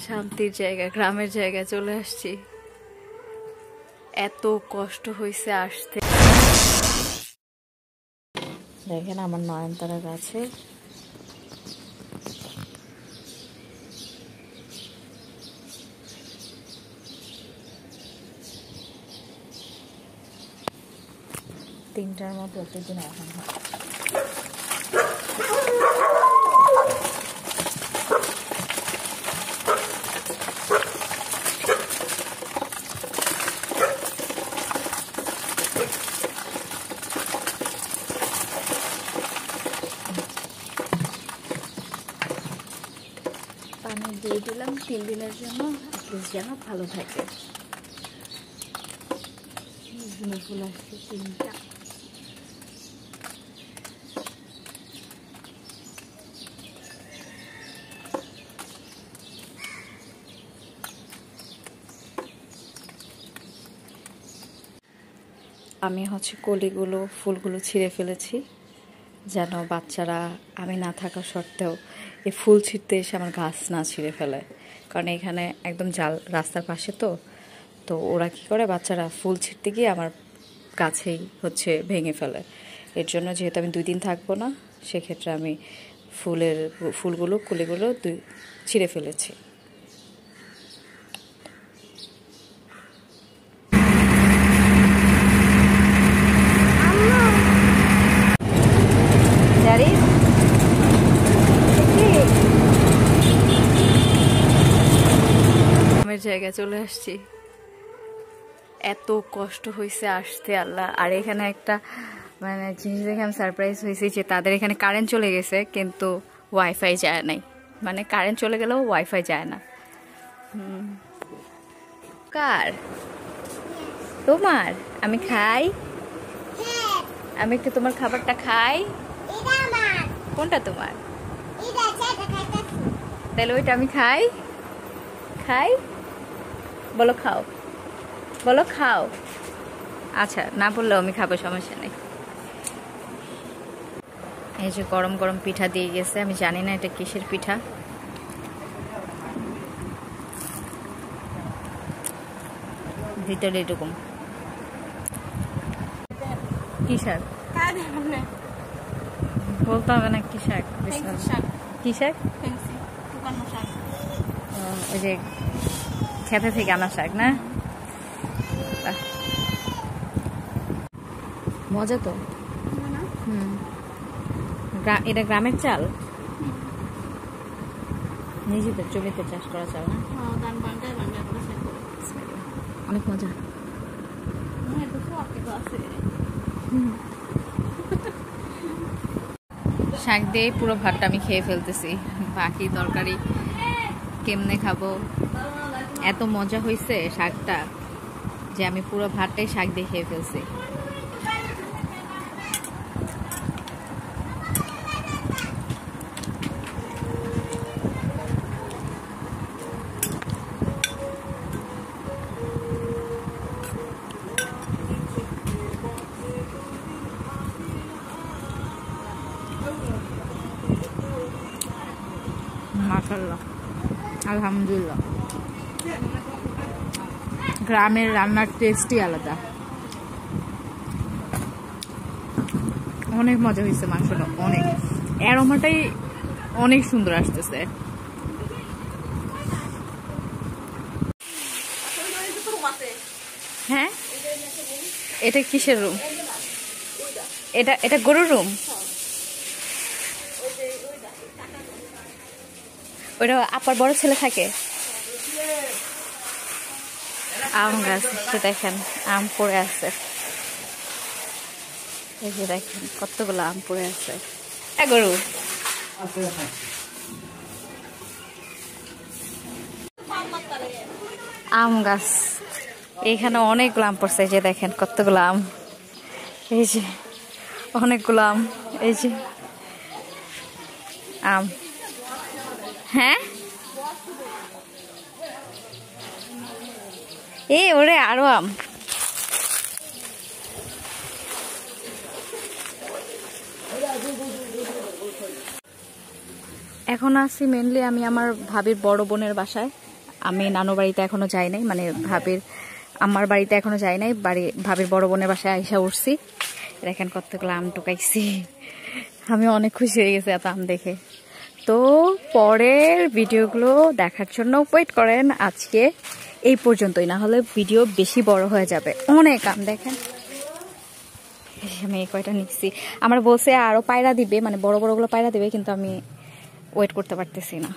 শান্তির জায়গা, গ্রামের জায়গায় চলে আসছি। এত কষ্ট হয়েছে আসতে। দেখেন আমার নয়নতারা গাছে তিনটার মতো প্রত্যেকদিন এখন হয়। পানি দিয়ে দিলাম 3 দিনের জন্য, যেন ভালো থাকে। ফুল আসছে 3টা। আমি কলিগুলো ফুলগুলো ছিঁড়ে ফেলেছি, যেন বাচ্চারা আমি না থাকা সত্ত্বেও এই ফুল ছিঁড়তে এসে আমার গাছ না ছিঁড়ে ফেলে। কারণ এখানে একদম জাল রাস্তার পাশে, তো ওরা কি করে, বাচ্চারা ফুল ছিঁড়তে গিয়ে আমার গাছেই ভেঙে ফেলে। এর জন্য যেহেতু আমি 2 দিন থাকবো না, সেক্ষেত্রে আমি ফুলগুলো কলিগুলো ছিঁড়ে ফেলেছি। জায়গায় চলে আসছি। এত কষ্ট হয়েছে আসতে আল্লাহ। আর এখানে একটা জিনিস দেখে আমি সারপ্রাইজ হয়েছি যে তাদের এখানে কারেন্ট চলে গেছে, কিন্তু ওয়াইফাই যায় নাই। কারেন্ট চলে গেলেও ওয়াইফাই যায় না। কার? তোমার? আমি খাই? আমি একটু তোমার খাবারটা খাই। কোনটা তোমার? তাহলে ওইটা আমি খাই? খাই? বলো খাও, বলো খাও। আচ্ছা, না বললেও আমি খাবো, সমস্যা নেই। এই যে গরম গরম পিঠা দিয়ে গেছে, আমি জানি না এটা কিসের পিঠা। ভিতরে এরকম কি শাক বলতে হবে না, কি শাক? কি শাক? ওই যে খেতে থেকে আনা শাক না? মজা তো। এটা গ্রামের চাল, নিজেদের জমিতে চাষ করা চাল না? অনেক মজা। শাক দিয়ে পুরো ভাতটা আমি খেয়ে ফেলতেছি, বাকি তরকারি কেমনে খাবো। এত মজা হয়েছে শাকটা যে আমি পুরো ভাতটাই শাক দিয়ে খেয়ে ফেলছি। মাশাআল্লাহ, আলহামদুলিল্লাহ। গ্রামের রান্নার টেস্টই আলাদা। অনেক মজা হয়েছে মাংসটা, অনেক অ্যারোমাটাই অনেক সুন্দর আসতেছে। হ্যাঁ, এটা কিসের রুম? এটা গরুর রুম? ওটা আপার বড় ছেলে থাকে। আম গাছ দেখেন, আম পড়ে আছে। এই যে দেখেন কতগুলো আম পড়ে আছে। গরু আম গাছ, এইখানে অনেকগুলো আম পড়ছে। এই যে দেখেন কতগুলো আম, এই যে অনেকগুলো আম, এই যে আম। হ্যাঁ, এই ওরে আরো আম। এখন আছি মেনলি আমি আমার ভাবির বড় বোনের বাসায়। আমি নানু বাড়িতে এখনো যাই নাই, মানে ভাবির আমার বাড়িতে এখনো যাই নাই, ভাবির বড় বোনের বাসায় আইসা উঠছি। দেখেন কতগুলো আম টুকাইছি, আমি অনেক খুশি হয়ে গেছি এত আম দেখে। তো পরের ভিডিওগুলো দেখার জন্য ওয়েট করেন। আজকে এই পর্যন্তই, না হলে ভিডিও বেশি বড় হয়ে যাবে। অনেক আম দেখেন, আমি এই কয়টা নিচ্ছি। আমার বলছে আরো পায়রা দিবে, মানে বড় বড়গুলো পায়রা দিবে, কিন্তু আমি ওয়েট করতে পারতেছি না।